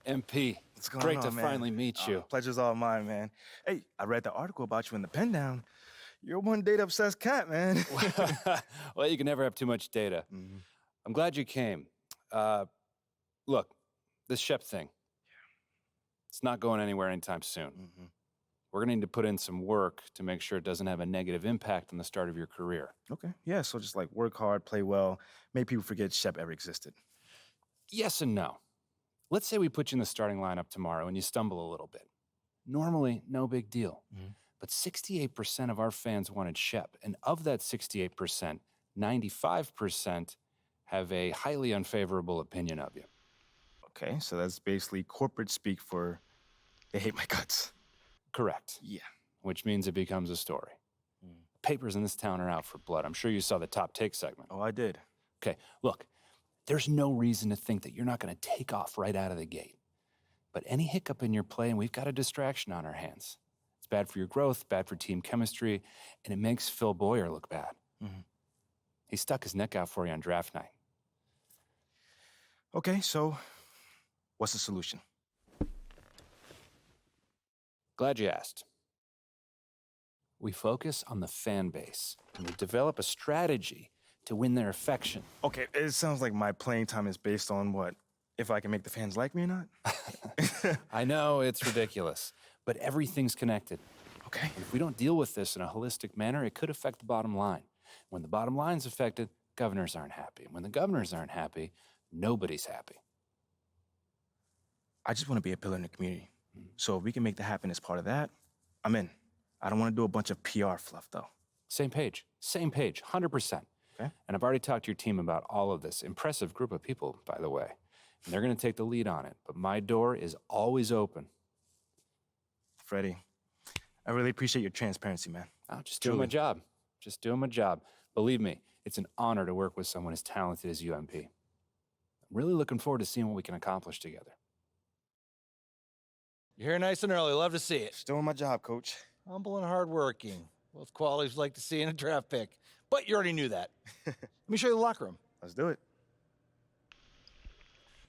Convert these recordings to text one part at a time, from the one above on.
MP, what's going great on, to man? finally meet you. Pleasure's all mine, man. Hey, I read the article about you in the pen down. You're one data-obsessed cat, man. Well, you can never have too much data. I'm glad you came. Look, this Shep thing, it's not going anywhere anytime soon. We're going to need to put in some work to make sure it doesn't have a negative impact on the start of your career. Okay, yeah, so just like work hard, play well, make people forget Shep ever existed. Yes and no. Let's say we put you in the starting lineup tomorrow and you stumble a little bit. Normally, no big deal. But 68% of our fans wanted Shep, and of that 68%, 95% have a highly unfavorable opinion of you. Okay, so that's basically corporate speak for they hate my guts. Correct. Yeah. Which means it becomes a story. Papers in this town are out for blood. I'm sure you saw the top take segment. Oh, I did. Okay, look, there's no reason to think that you're not going to take off right out of the gate. But any hiccup in your play, and we've got a distraction on our hands. It's bad for your growth, bad for team chemistry, and it makes Phil Boyer look bad. He stuck his neck out for you on draft night. Okay, so what's the solution? Glad you asked. We focus on the fan base, and we develop a strategy to win their affection. Okay, it sounds like my playing time is based on what? If I can make the fans like me or not? I know, it's ridiculous, but everything's connected. Okay. If we don't deal with this in a holistic manner, it could affect the bottom line. When the bottom line's affected, governors aren't happy. When the governors aren't happy, nobody's happy. I just want to be a pillar in the community. So if we can make that happen as part of that, I'm in. I don't want to do a bunch of PR fluff, though. Same page, 100%. Okay. And I've already talked to your team about all of this. Impressive group of people, by the way. And they're going to take the lead on it. But my door is always open. Freddie, I really appreciate your transparency, man. I'm just doing my job. Just doing my job. Believe me, it's an honor to work with someone as talented as you, MP. I'm really looking forward to seeing what we can accomplish together. You're here nice and early. Love to see it. Just doing my job, Coach. Humble and hardworking. Both qualities we'd like to see in a draft pick. But you already knew that. Let me show you the locker room. Let's do it.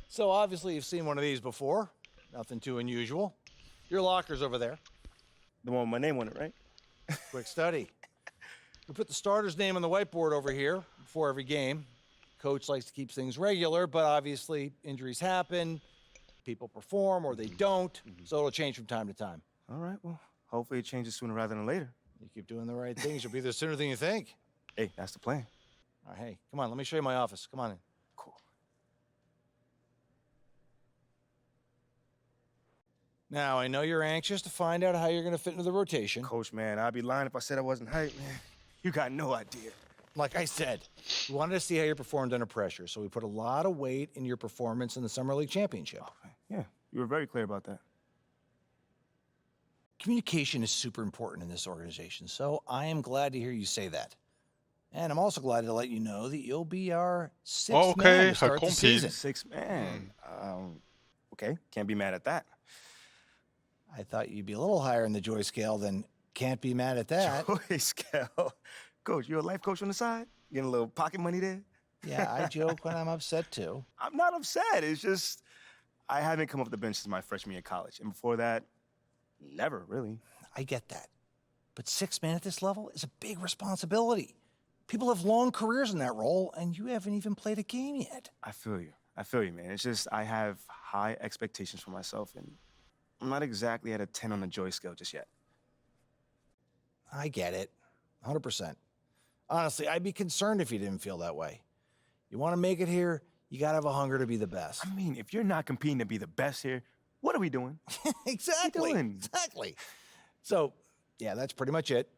So obviously you've seen one of these before. Nothing too unusual. Your locker's over there. The one with my name on it, right? Quick study. We put the starter's name on the whiteboard over here before every game. Coach likes to keep things regular, but obviously injuries happen. People perform or they don't, so it'll change from time to time. All right, well, hopefully it changes sooner rather than later. You keep doing the right things, you'll be there sooner than you think. Hey, that's the plan. All right, hey, come on, let me show you my office. Come on in. Cool. Now, I know you're anxious to find out how you're going to fit into the rotation. Coach, man, I'd be lying if I said I wasn't hyped, man. You got no idea. Like I said, we wanted to see how you performed under pressure, so we put a lot of weight in your performance in the Summer League Championship. Okay. Yeah, you were very clear about that. Communication is super important in this organization, so I am glad to hear you say that. And I'm also glad to let you know that you'll be our sixth man to start the season. Sixth man. Okay, can't be mad at that. I thought you'd be a little higher in the joy scale than can't be mad at that. Joy scale. Coach, you a life coach on the side? Getting a little pocket money there? Yeah, I joke when I'm upset, too. I'm not upset. It's just I haven't come off the bench since my freshman year of college. And before that, never, really. I get that. But sixth man at this level is a big responsibility. People have long careers in that role, and you haven't even played a game yet. I feel you, man. It's just I have high expectations for myself, and I'm not exactly at a 10 on the joy scale just yet. I get it. 100%. Honestly, I'd be concerned if you didn't feel that way. You want to make it here, you got to have a hunger to be the best. I mean, if you're not competing to be the best here, what are we doing? Exactly. Exactly. So, yeah, that's pretty much it.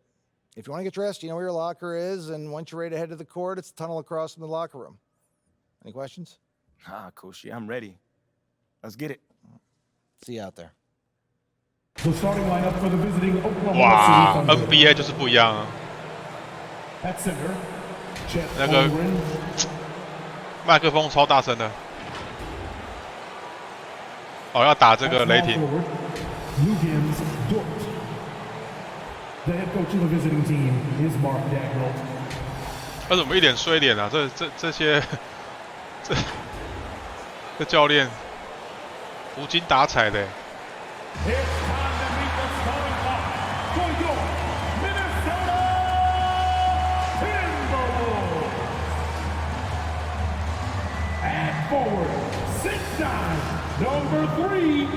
If you want to get dressed, you know where your locker is, and once you're ready to head to the court, it's the tunnel across from the locker room. Any questions? Coach, yeah, I'm ready. Let's get it. See you out there. The starting lineup for the visiting Oklahoma 哇 City Thunder. ，NBA 就是不一样啊！ At center, Chet 那个 Holmgren. 麦克风超大声的。哦，要打这个 At 雷 small 霆。 forward, Lugens Dort. The head coach of the visiting team is Mark Dagnall. 他怎么一脸衰脸啊？这些这教练无精打采的。It's time to meet the starting block for your Minnesota Timberwolves. At forward, 6'9", number 3,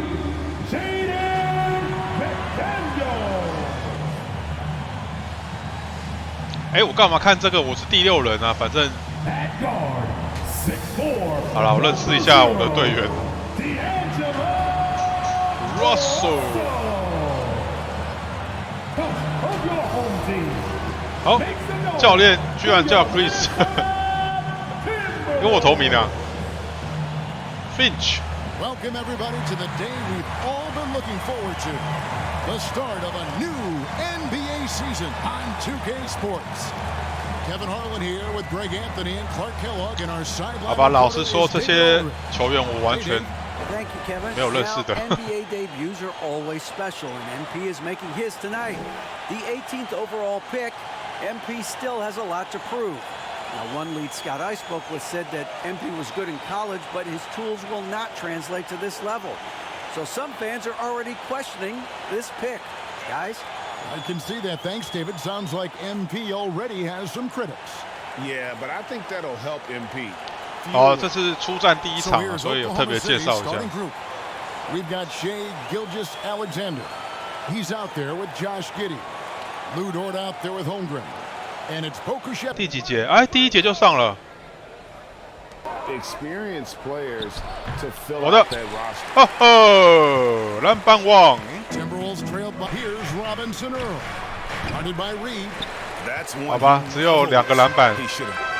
Jaden McDaniel. 哎，我干嘛看这个？我是第6人啊，反正。 At guard, 6'4", 好了，我认识一下我的队员。Russell。好，教练居然叫 Chris， 跟我同名啊。Finch。 Welcome everybody to the day we've all been looking forward to. The start of a new NBA season on 2K Sports. Kevin Harlan here with Greg Anthony and Clark Kellogg in our sideline. 好吧，老实说，这些球员我完全 Thank you, Kevin. 没有认识的。 Now, NBA debuts are always special, and MP is making his tonight. The 18th overall pick, MP still has a lot to prove. Now, one lead scout I spoke with said that MP was good in college, but his tools will not translate to this level. So some fans are already questioning this pick. Guys? I can see that. Thanks, David. Sounds like MP already has some critics. Yeah, but I think that'll help MP. 哦，这是出战第1 So 场， here's 所以有特 Oklahoma 别介 City's 绍一下 starting。group. We've got Shea Gilgeous-Alexander. He's out there with Josh Giddey. Lou Dort out there with Holmgren. And it's Pokusevski. 第几节？哎，第1节就上了。 Experienced players to fill 我的 out that roster. 哦吼，篮板王。 Timberwolves trailed by. Here's Robinson Earl. Guarded by Reed. That's one. 好吧，只有2个篮板。 He should have.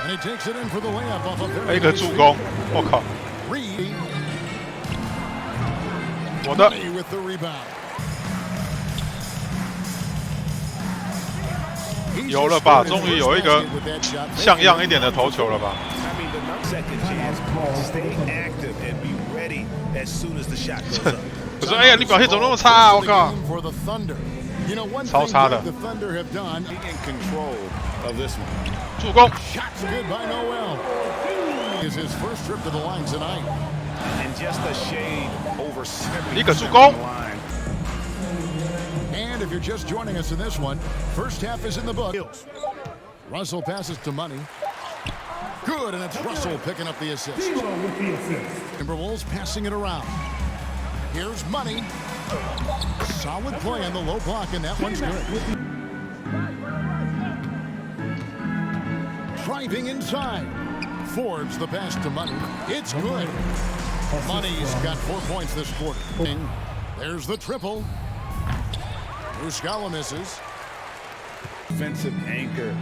And he takes it in for the layup off a very 一个助攻，我靠！ Reed 我的 with the rebound. 有了吧？终于有一个像样一点的投球了吧？ I mean, the second chance. Stay active and be ready as soon as the shot goes up. 我说，哎呀，你表现怎么那么差啊？我靠！ For the Thunder. You know, one 超 thing 差的 the Thunder have done. In control of this one. 助攻， Shots good by Noel. Is his first trip to the line tonight. And just a shade over 70% 一个助攻。 line. And if you're just joining us in this one, first half is in the book. Russell passes to Money. Good, and it's Russell picking up the assist. With the assist. Timberwolves passing it around. Here's Money. Solid play on the low block, and that one's good. Driving inside. Forwards the pass to Money. It's good. Money's got 4 points this quarter. There's the triple. Muscala misses. Defensive anchor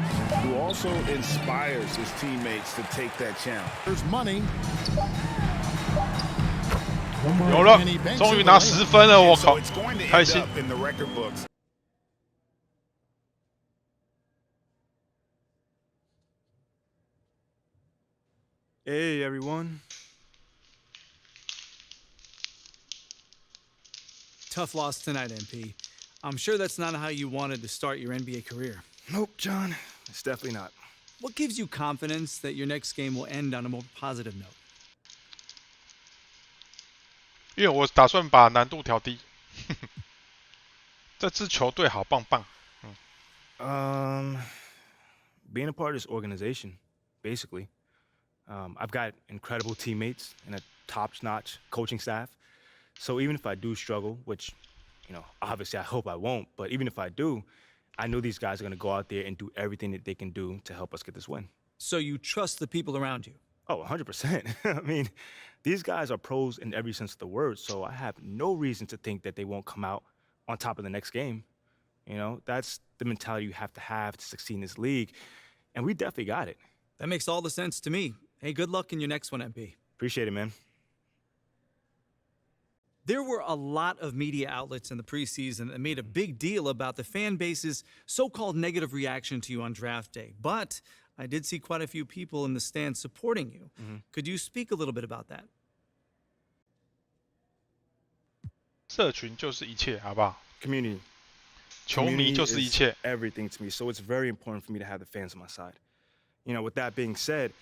who also inspires his teammates to take that challenge. There's Money. 有了，终于拿10分了，我靠 So，it's going to 开 end 心。 up in the record books. Hey, everyone. Tough loss tonight, MP. I'm sure that's not how you wanted to start your NBA career. Nope, John. It's definitely not. What gives you confidence that your next game will end on a more positive note? 因为我打算把难度调低。这支球队好棒棒。 Being a part of this organization, basically. I've got incredible teammates and a top-notch coaching staff. So even if I do struggle, which, you know, obviously I hope I won't, but even if I do, I know these guys are going to go out there and do everything that they can do to help us get this win. So you trust the people around you? Oh, 100%. I mean, these guys are pros in every sense of the word, so I have no reason to think that they won't come out on top of the next game. You know, that's the mentality you have to succeed in this league, and we definitely got it. That makes all the sense to me. Hey, good luck in your next one, MP. Appreciate it, man. There were a lot of media outlets in the preseason that made a big deal about the fan base's so-called negative reaction to you on draft day. But I did see quite a few people in the stands supporting you. Could you speak a little bit about that? 社群就是一切，好不好？ Community. 球迷 Community 就是一切。 everything to me, so it's very important for me to have the fans on my side. With that being said,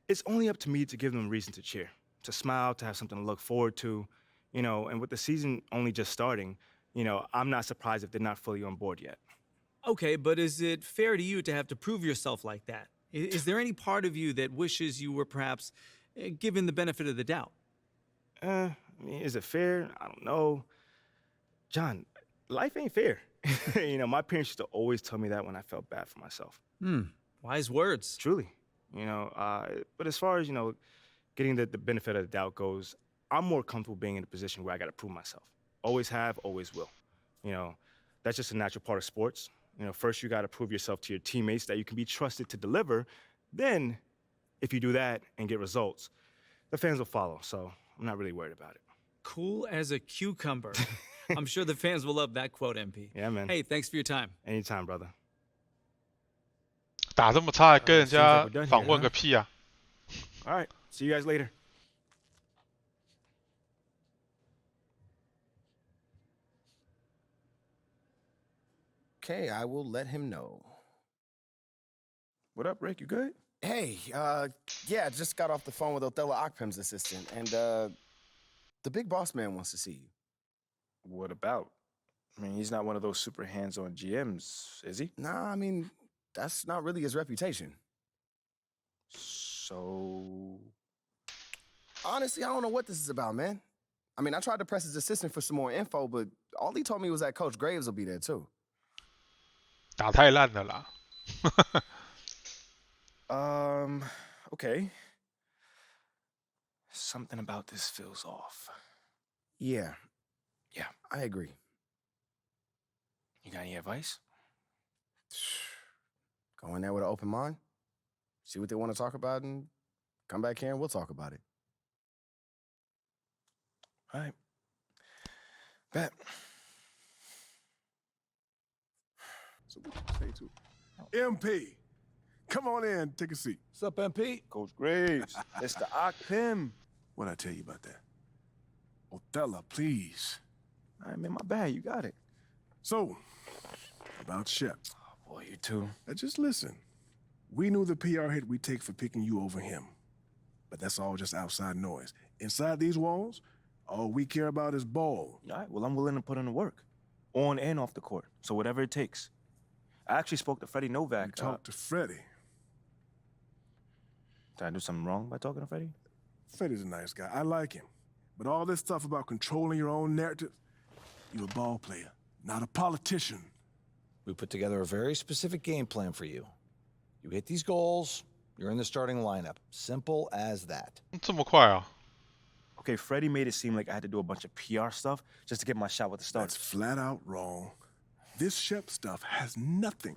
it's only up to me to give them a reason to cheer, to smile, to have something to look forward to, and with the season only just starting, I'm not surprised if they're not fully on board yet. Okay, but is it fair to you to have to prove yourself like that? Is there any part of you that wishes you were perhaps given the benefit of the doubt? Is it fair? I don't know. John, life ain't fair. My parents used to always tell me that when I felt bad for myself. Wise words. Truly. But as far as, getting the benefit of the doubt goes, I'm more comfortable being in a position where I got to prove myself. Always have, always will. That's just a natural part of sports. First you got to prove yourself to your teammates that you can be trusted to deliver. Then, if you do that and get results, the fans will follow. So I'm not really worried about it. Cool as a cucumber. I'm sure the fans will love that quote, MP. Yeah, man. Hey, thanks for your time. Anytime, brother. 打这么差，跟人 seems 家 like we're done here, 访问 huh? 个屁啊！ All right. See you guys later. Okay, I will let him know. What up, Rick? You good? Hey, yeah, just got off the phone with Othello Akpem's assistant, and the big boss man wants to see you. What about? He's not one of those super hands-on GMs, is he? Nah, that's not really his reputation. So... Honestly, I don't know what this is about, man. I tried to press his assistant for some more info, but all he told me was that Coach Graves will be there, too. 打太烂了啦。 Okay. Something about this feels off. Yeah, I agree. You got any advice? Go in there with an open mind, see what they want to talk about, and come back here and we'll talk about it. All right. Bet. So what you say to MP? Come on in, take a seat. What's up, MP? Coach Graves, it's the Akpem. What'd I tell you about that? Othello, please. All right, man, my bad. You got it. So, about Shep. Oh, boy, you too. Now just listen. We knew the PR hit we'd take for picking you over him. But that's all just outside noise. Inside these walls, all we care about is ball. All right, well, I'm willing to put in the work, on and off the court, so whatever it takes. I actually spoke to Freddie Novak. You talked to Freddie. Did I do something wrong by talking to Freddie? Freddie's a nice guy. I like him. But all this stuff about controlling your own narrative, you're a ball player, not a politician. We put together a very specific game plan for you. You hit these goals, you're in the starting lineup. Simple as that. 这么快啊？ Okay, Freddie made it seem like I had to do a bunch of PR stuff just to get my shot with the That's Stars. flat out wrong. This Shep stuff has nothing,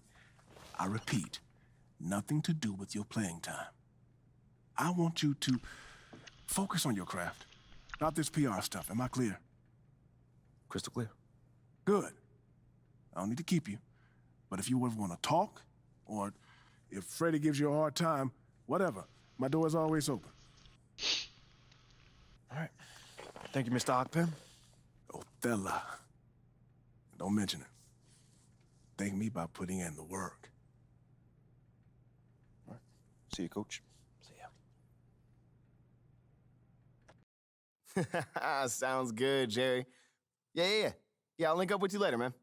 I repeat, nothing to do with your playing time. I want you to focus on your craft, not this PR stuff. Am I clear? Crystal clear. Good. I don't need to keep you. But if you ever want to talk, or if Freddie gives you a hard time, whatever, my door is always open. All right. Thank you, Mr. Akpem. Othello. Don't mention it. Thank me by putting in the work. All right. See you, Coach. See ya. Sounds good, Jerry. Yeah, I'll link up with you later, man.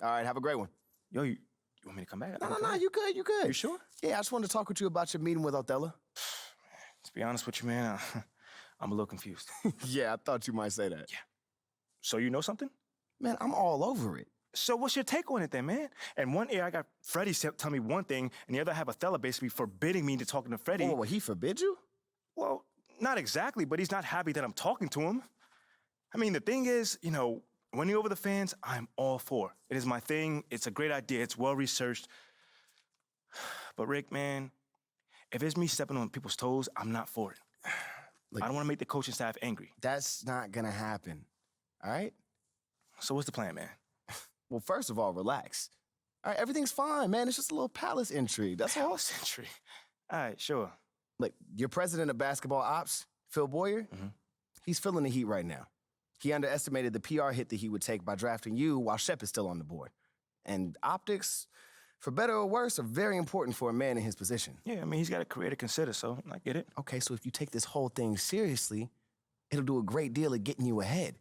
All right, have a great one. Yo, you want me to come back? No, you good. You sure? Yeah, I just wanted to talk with you about your meeting with Othello. To be honest with you, man, I'm a little confused. Yeah, I thought you might say that. Yeah. So you know something? Man, I'm all over it. So what's your take on it then, man? And one ear I got Freddie tell me one thing, and the other I have Othello basically forbidding me to talking to Freddie. Oh, well, he forbid you? Well, not exactly, but he's not happy that I'm talking to him. The thing is, winning over the fans, I'm all for. It is my thing. It's a great idea. It's well-researched. But Rick, man, if it's me stepping on people's toes, I'm not for it. Look, I don't want to make the coaching staff angry. That's not gonna happen, all right? So what's the plan, man? Well, first of all, relax. All right, everything's fine, man. It's just a little palace intrigue, that's all. Palace intrigue? All right, sure. Look, your president of basketball ops, Phil Boyer, he's feeling the heat right now. He underestimated the PR hit that he would take by drafting you while Shep is still on the board. And optics, for better or worse, are very important for a man in his position. Yeah, I mean, he's got a career to consider, so I get it. Okay, so if you take this whole thing seriously, it'll do a great deal of getting you ahead.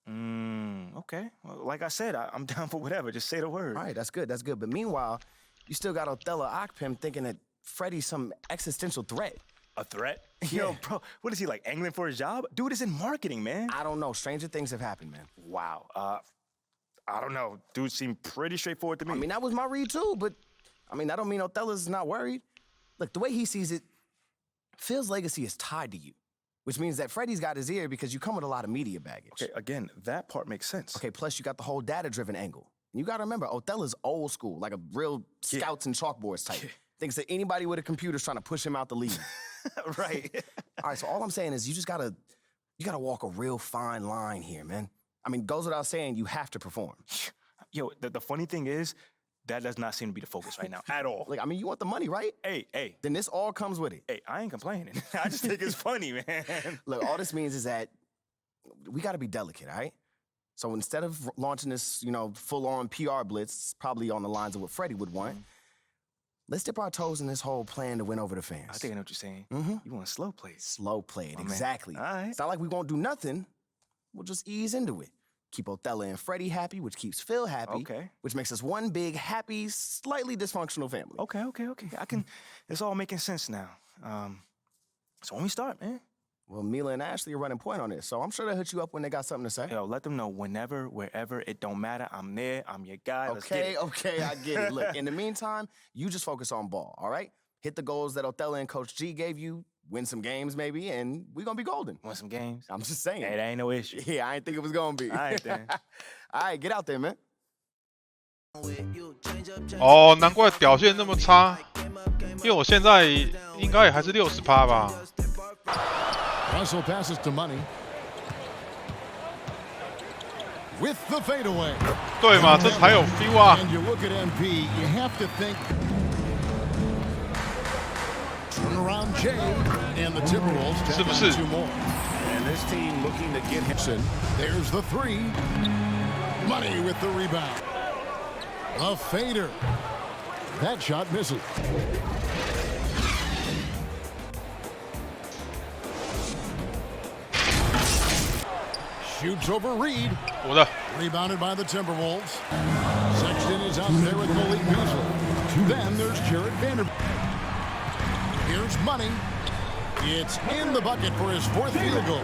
Okay. Well, like I said, I'm down for whatever. Just say the word. All right, that's good, that's good. But meanwhile, you still got Othello Akpem thinking that Freddie's some existential threat. A threat? Yeah. Yo, bro, what is he, like, angling for his job? Dude is in marketing, man. I don't know. Stranger things have happened, man. Wow. I don't know. Dude seemed pretty straightforward to me. I mean, that was my read, too, but, I mean, that don't mean Othello's not worried. Look, the way he sees it, Phil's legacy is tied to you, which means that Freddie's got his ear because you come with a lot of media baggage. Okay, again, that part makes sense. Okay, plus you got the whole data-driven angle. And you got to remember, Othello's old school, like a real scouts and chalkboards type. Thinks that anybody with a computer's trying to push him out the league. Right. All right, so all I'm saying is you gotta walk a real fine line here, man. I mean, goes without saying, you have to perform. Yo, the funny thing is, that does not seem to be the focus right now at all. Like, I mean, you want the money, right? Hey. Then this all comes with it. Hey, I ain't complaining. I just think it's funny, man. Look, all this means is that we gotta be delicate, all right? So instead of launching this, full-on PR blitz, probably on the lines of what Freddie would want, let's dip our toes in this whole plan to win over the fans. I think I know what you're saying. You want to slow play it. Slow play it, Oh, exactly. All right. It's not like we won't do nothing. We'll just ease into it. Keep Othello and Freddie happy, which keeps Phil happy. Okay. Which makes us one big, happy, slightly dysfunctional family. Okay. It's all making sense now. So when we start, man. Well, Mila and Ashley are running point on this, so I'm sure they'll hit you up when they got something to say. Yo, let them know whenever, wherever, it don't matter. I'm there. I'm your guy. Let's get it. Okay, I get it. Look, in the meantime, you just focus on ball, all right? Hit the goals that Othello and Coach G gave you, win some games maybe, and we're going to be golden. Want some games? I'm just saying. Hey, that ain't no issue. Yeah, I didn't think it was going to be. All right, then. All right, get out there, man. 哦，难怪表现那么差，因为我现在应该也还是60%吧。 Russell passes to Money. With the fadeaway. 对嘛，这才有 feel 啊。 And you look at MP, you have to think. Turnaround Jay and the Timberwolves tap on 2 more. And this team looking to get him. There's the 3. Money with the rebound. A fader. That shot misses. Shoots over Reed. Rebounded by the Timberwolves. Sexton is out there with Malik Beasley. Then there's Jared Vanderbilt. Here's Money. It's in the bucket for his 4th field goal.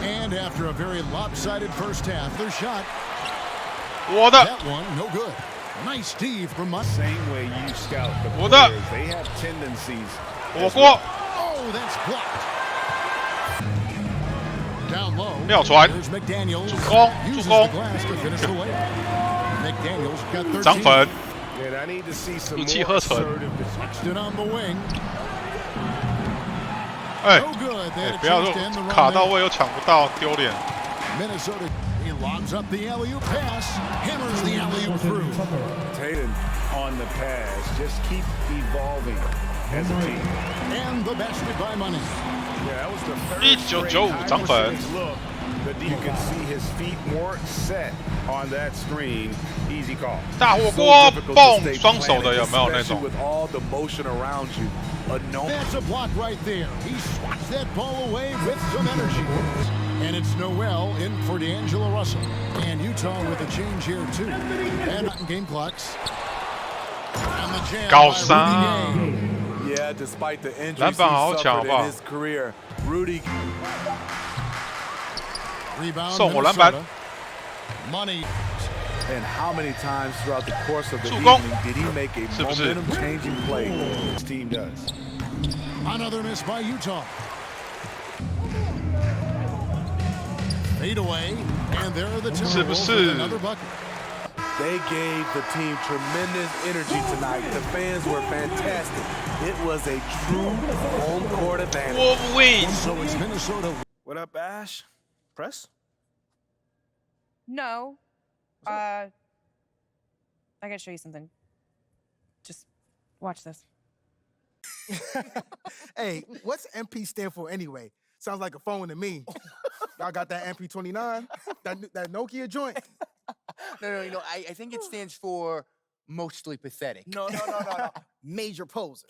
And after a very lopsided first half, their shot. That one, no good. Nice Steve from Money. Same way you scout the players. They have tendencies. Oh, that's blocked. Down low. 没有传， McDaniels 助攻，助攻， McDaniels got 13. 涨粉， And I need to see some 入气 more 呵成。 Stood on the wing. 哎， No good. They had a 不要 chance 说 to end the run 卡到 there. 位又抢不到，丢脸。 Minnesota, he lobs up the alley-oop pass, hammers the alley-oop through. Tatum on the pass. Just keep evolving as a team. And the basket by Money. Yeah, that was the third 1995涨粉。 look, but you can see his feet more set on that screen. Easy call. 大火锅，蹦，双手的有没有那种？ With all the motion around you. That's a block right there. He swats that ball away with some energy. And it's Noel in for D'Angelo Russell. And Utah with a change here, too. And game clocks. And the jam 高 by 三。 Rudy Gay. Yeah, despite the injuries 篮板好 he 抢，好 suffered 不好 in his career, Rudy. Rebound 送我篮板。 Money. And how many times throughout the course of the 助攻 evening did he make a 是不是？ momentum-changing play? This team does. Another miss by Utah. Fade away, and there are the Timberwolves with another bucket. They gave the team tremendous energy tonight. The fans were fantastic. It was a true home court advantage. Wolverines. So it's Minnesota. What up, Ash? Press? No. I gotta show you something. Just watch this. Hey, what's MP stand for anyway? Sounds like a phone to me. Y'all got that MP29? That Nokia joint? No, I think it stands for mostly pathetic. No. Major poser.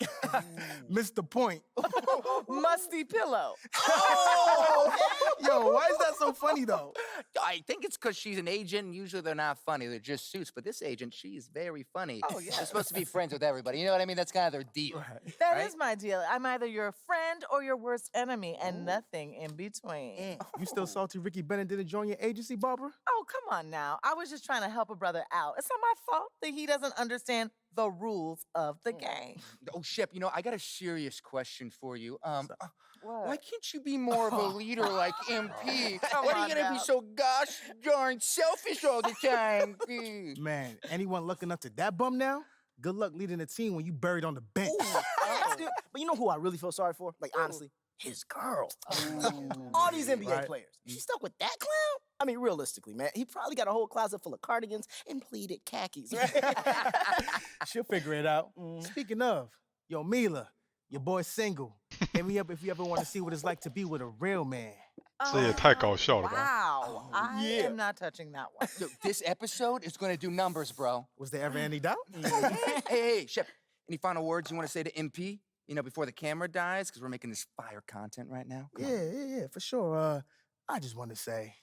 Missed the point. Musty pillow. Oh, yo, why is that so funny though? I think it's because she's an agent. Usually they're not funny. They're just suits. But this agent, she's very funny. Oh, yeah. They're supposed to be friends with everybody. You know what I mean? That's kind of their deal. That is my deal. I'm either your friend or your worst enemy, and nothing in between. You still salty Ricky Bennett didn't join your agency, Barbara? Oh, come on now. I was just trying to help a brother out. It's not my fault that he doesn't understand the rules of the game. Oh, Shep, you know, I got a serious question for you. What? Why can't you be more of a leader like MP? Come Why are on you gonna now. be so gosh darn selfish all the time? Man, anyone looking up to that bum now? Good luck leading the team when you buried on the bench. But you know who I really feel sorry for? Like, honestly, his girl. All these NBA players. She stuck with that clown? I mean, realistically, man, he probably got a whole closet full of cardigans and pleated khakis. She'll figure it out. Speaking of, yo, Mila, your boy's single. Hit me up if you ever want to see what it's like to be with a real man. 这也太搞笑了吧！ Wow. I am not touching that one. So this episode is gonna do numbers, bro. Was there ever any doubt? Hey, Shep, any final words you want to say to MP? You know, before the camera dies, because we're making this fire content right now. Yeah, for sure. I just want to say,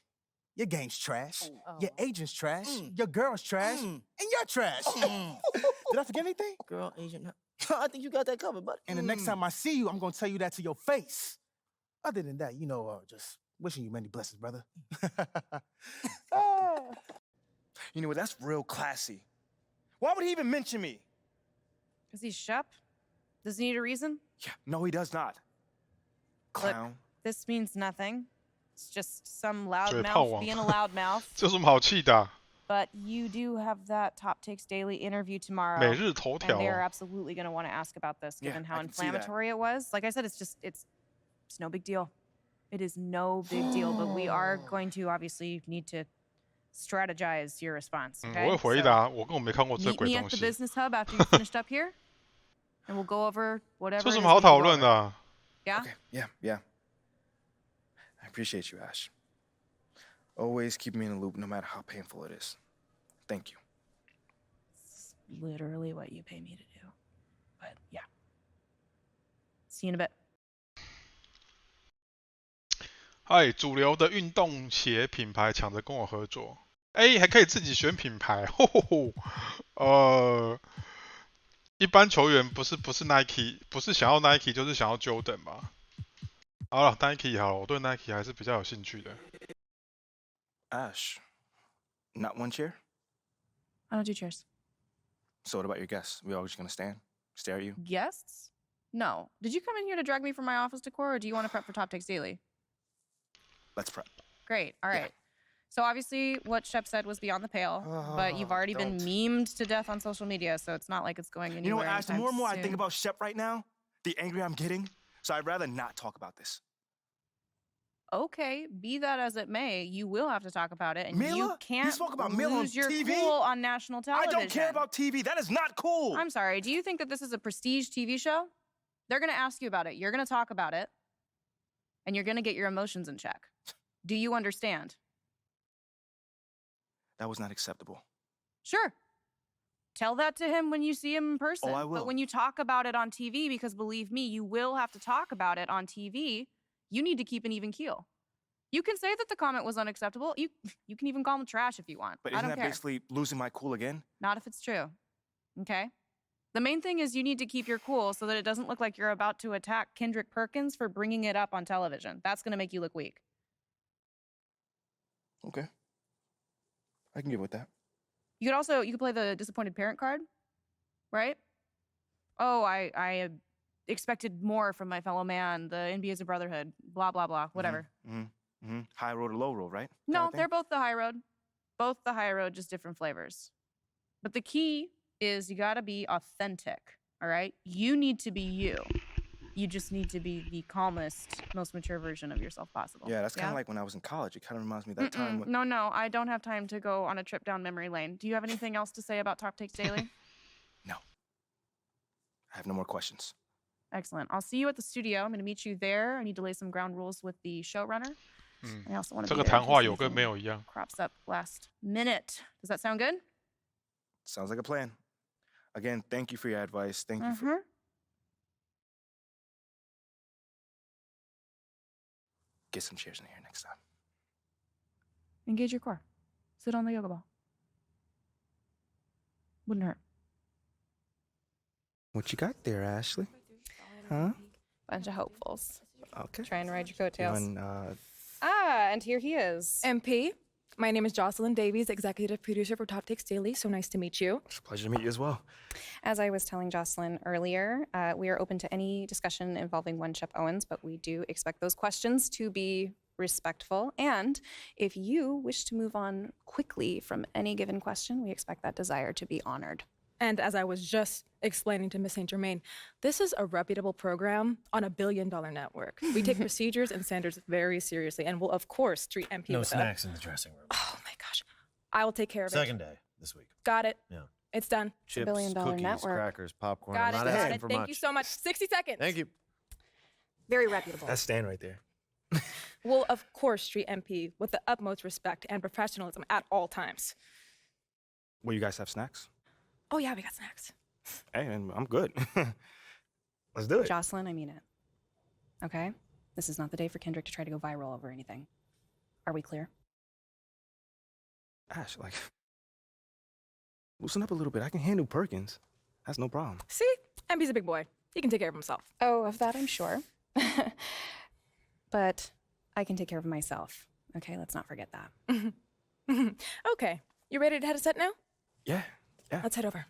your game's trash. Your agent's trash. Your girl's trash. And you're trash. Did I forget anything? Girl, agent, I think you got that covered, buddy. And the next time I see you, I'm going to tell you that to your face. Other than that, you know, just wishing you many blessings, brother. You know what? That's real classy. Why would he even mention me? Is he Shep? Does he need a reason? Yeah, no, he does not. Clown. Look, this means nothing. It's just some 嘴炮 loudmouth 王 being a loudmouth. 这有什么好气的啊？ But you do have that Top Takes Daily interview tomorrow. 每日头 And 条 they are absolutely going to want to ask about this, given how I can see that. inflammatory it was. Like I said, it's no big deal. It is no big deal, but we are going to obviously need to strategize your response. 我 Okay? 会回答，我根本没看过这 Meet 鬼 me 东 at the 西。 business hub after you finished up here, and we'll go over whatever. 这有 it 什 is 么好 we need to 讨 go 论 over. 的啊？ Yeah. Okay, yeah. I appreciate you, Ash. Always keep me in the loop, no matter how painful it is. Thank you. It's literally what you pay me to do. But yeah. See you in a bit. 嗨，主流的运动鞋品牌抢着跟我合作，哎，还可以自己选品牌，一般球员不是 Nike， 不是想要 Nike 就是想要 Jordan 吧？好了 ，Nike 好了，我对 Nike 还是比较有兴趣的。 Ash, not one chair? I don't do chairs. So what about your guests? We all just gonna stare at you? Guests? No. Did you come in here to drag me from my office decor, or do you want to prep for Top Takes Daily? Let's prep. Great. All right. So obviously what Shep said was beyond the pale, but you've already been memed to death on social media, so it's not like it's going anywhere. You know what, Ash? The anytime more and more I soon. think about Shep right now, the angrier I'm getting. So I'd rather not talk about this. Okay, be that as it may, you will have to talk about it, and Mila? you You can't spoke about Mila on lose your TV? cool on national I television. don't care about TV. That is not cool. I'm sorry. Do you think that this is a prestige TV show? They're going to ask you about it. You're going to talk about it, and you're going to get your emotions in check. Do you understand? That was not acceptable. Sure. Tell that to him when you see him in person. Oh, I will. But when you talk about it on TV, because believe me, you will have to talk about it on TV, you need to keep an even keel. You can say that the comment was unacceptable. You can even call him trash if you want. But I isn't don't that care. basically losing my cool again? Not if it's true. Okay? The main thing is you need to keep your cool so that it doesn't look like you're about to attack Kendrick Perkins for bringing it up on television. That's going to make you look weak. Okay. I can get with that. You could play the disappointed parent card, right? Oh, I expected more from my fellow man. The NBA is a brotherhood. Blah, blah, blah. Whatever. High road or low road, right? No, they're both the high road. Both the high road, just different flavors. But the key is you got to be authentic, all right? You need to be you. You just need to be the calmest, most mature version of yourself possible. Yeah, that's kind of like when I was in college. It kind of reminds me of that time when... No, I don't have time to go on a trip down memory lane. Do you have anything else to say about Top Takes Daily? No. I have no more questions. Excellent. I'll see you at the studio. I'm going to meet you there. I need to lay some ground rules with the showrunner. I also want to 这 be 个 there 谈 in 话 case 有跟 anything 没有一样。 crops up last minute. Does that sound good? Sounds like a plan. Again, thank you for your advice. Thank you for... Get some chairs in here next time. Engage your core. Sit on the yoga ball. Wouldn't hurt. What you got there, Ashley? Huh? Bunch of hopefuls. Okay. Trying to ride your coattails. And, and here he is. MP, my name is Jocelyn Davies, executive producer for Top Takes Daily. So nice to meet you. It's a pleasure to meet you as well. As I was telling Jocelyn earlier, we are open to any discussion involving one Shep Owens, but we do expect those questions to be respectful. And if you wish to move on quickly from any given question, we expect that desire to be honored. And as I was just explaining to Ms. St. Germain, this is a reputable program on $1 billion network. We take procedures and standards very seriously and will, of course, treat MP No with snacks in the dressing room. Oh, my gosh. I will take care of it. Second day this week. Got it. Yeah. It's done. Chips, $1 billion cookies, network. crackers, popcorn. Got I'm it. not Got asking it. for Thank much. you so much. 60 seconds. Thank you. Very reputable. That's Stan right there. We'll, of course, treat MP with the utmost respect and professionalism at all times. Well, you guys have snacks? Oh, yeah, we got snacks. Hey, I'm good. Let's do it. Jocelyn, I mean it. Okay? This is not the day for Kendrick to try to go viral over anything. Are we clear? Ash, loosen up a little bit. I can handle Perkins. That's no problem. See? MP's a big boy. He can take care of himself. Oh, of that I'm sure. But I can take care of myself. Okay, let's not forget that. Okay. You ready to head a set now? Yeah. Let's head over.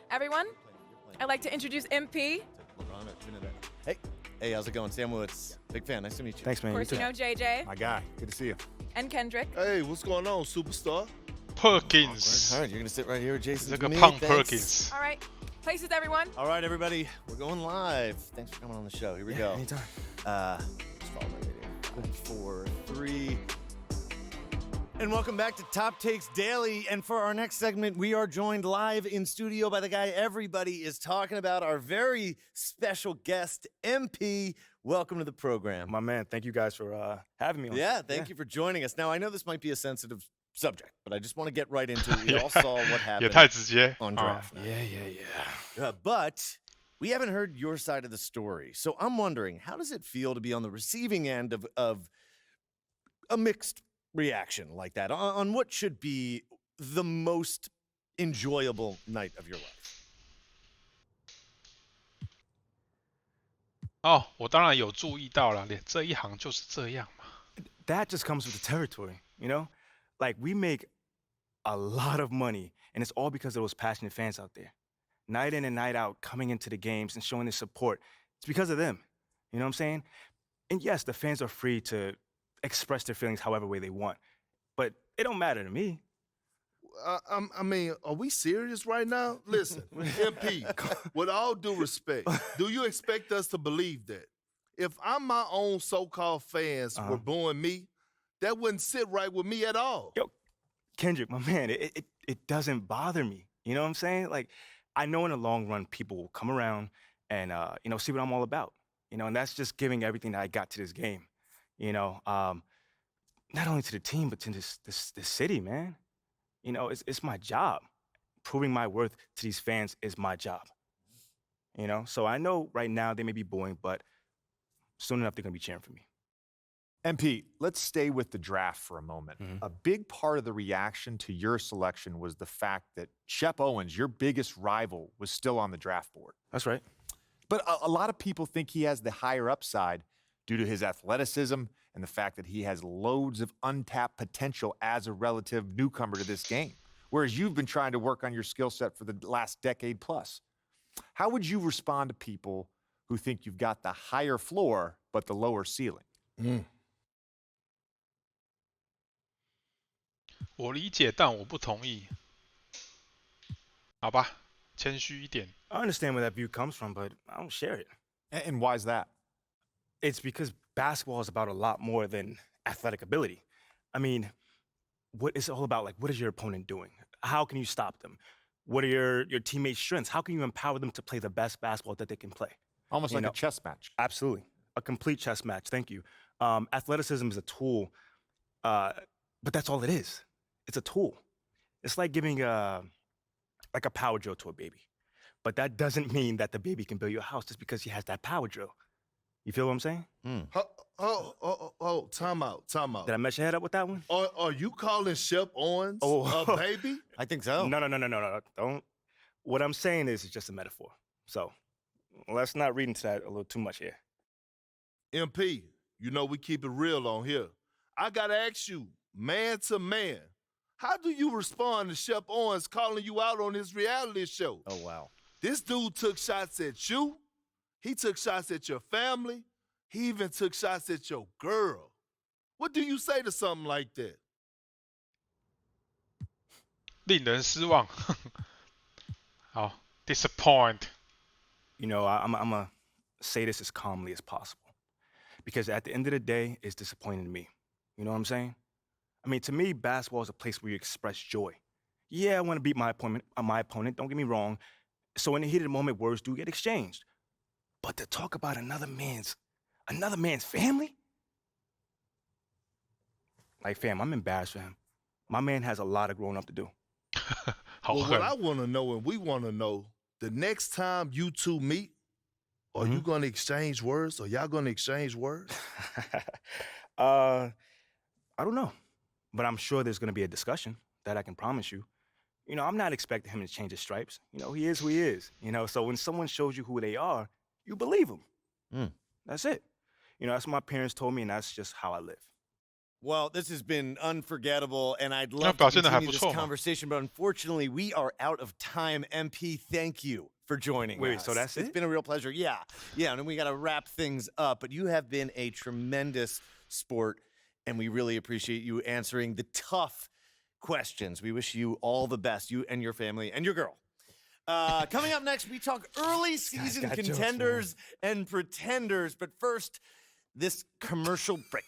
Everyone, I'd like to introduce MP. Hey, how's it going? Sam Lewis. Big fan. Nice to meet you. Thanks, man. Of course, you know JJ. My guy. Good to see you. And Kendrick. Hey, what's going on, superstar? Perkins. All right, you're going to sit right here with Jason. Like a punk Perkins. All right. Places, everyone. All right, everybody. We're going live. Thanks for coming on the show. Here we go. Anytime. Just follow my video. 5, 4, 3. And welcome back to Top Takes Daily. And for our next segment, we are joined live in studio by the guy everybody is talking about, our very special guest, MP. Welcome to the program. My man, thank you guys for having me on. Yeah, thank you for joining us. Now, I know this might be a sensitive subject, but I just want to get right into it. We all saw what happened on draft night. Yeah. But we haven't heard your side of the story. So I'm wondering, how does it feel to be on the receiving end of a mixed reaction like that on what should be the most enjoyable night of your life? 哦，我当然有注意到了，连这一行就是这样嘛。That just comes with the territory, you know? Like, we make a lot of money, and it's all because of those passionate fans out there. Night in and night out, coming into the games and showing their support. It's because of them. You know what I'm saying? And yes, the fans are free to express their feelings however way they want. But it don't matter to me. I mean, are we serious right now? Listen, MP, with all due respect, do you expect us to believe that? If I'm my own so-called fans were booing me, that wouldn't sit right with me at all. Yo, Kendrick, my man, it doesn't bother me. You know what I'm saying? Like, I know in the long run, people will come around and, see what I'm all about. You know, and that's just giving everything that I got to this game. You know, not only to the team, but to this city, man. You know, it's my job. Proving my worth to these fans is my job. You know, so I know right now they may be booing, but soon enough they're going to be cheering for me. MP, let's stay with the draft for a moment. A big part of the reaction to your selection was the fact that Shep Owens, your biggest rival, was still on the draft board. That's right. But a lot of people think he has the higher upside due to his athleticism and the fact that he has loads of untapped potential as a relative newcomer to this game, whereas you've been trying to work on your skill set for the last decade plus. How would you respond to people who think you've got the higher floor but the lower ceiling? 我理解，但我不同意。好吧，谦虚一点。I understand where that view comes from, but I don't share it. And why is that? It's because basketball is about a lot more than athletic ability. I mean, what is it all about? Like, what is your opponent doing? How can you stop them? What are your teammates' strengths? How can you empower them to play the best basketball that they can play? Almost like a chess match. Absolutely. A complete chess match. Thank you. Athleticism is a tool. But that's all it is. It's a tool. It's like giving a power drill to a baby. But that doesn't mean that the baby can build you a house just because he has that power drill. You feel what I'm saying? Time out. Did I mess your head up with that one? Are you calling Shep Owens a baby? I think so. No. Don't. What I'm saying is it's just a metaphor. So let's not read into that a little too much here. MP, you know we keep it real on here. I gotta ask you, man to man, how do you respond to Shep Owens calling you out on his reality show? Oh, wow. This dude took shots at you. He took shots at your family. He even took shots at your girl. What do you say to something like that? 令人失望。好 ，disappoint。 You know, I'm gonna say this as calmly as possible. Because at the end of the day, it's disappointing to me. You know what I'm saying? I mean, to me, basketball is a place where you express joy. Yeah, I want to beat my opponent, don't get me wrong. So in the heat of the moment, words do get exchanged. But to talk about another man's family? Like, fam, I'm embarrassed for him. My man has a lot of growing up to do. Well, what I want to know and we want to know, the next time you two meet, are you going to exchange words? Or y'all going to exchange words? I don't know. But I'm sure there's going to be a discussion. That I can promise you. You know, I'm not expecting him to change his stripes. You know, he is who he is. You know, so when someone shows you who they are, you believe them. That's it. You know, that's what my parents told me, and that's just how I live. Well, this has been unforgettable, and I'd love to continue this conversation, but unfortunately, we are out of time. MP, thank you for joining us. Wait, so that's it? It's been a real pleasure. Yeah, and we got to wrap things up, but you have been a tremendous sport, and we really appreciate you answering the tough questions. We wish you all the best, you and your family and your girl. Coming up next, we talk early season contenders and pretenders, but first, this commercial break.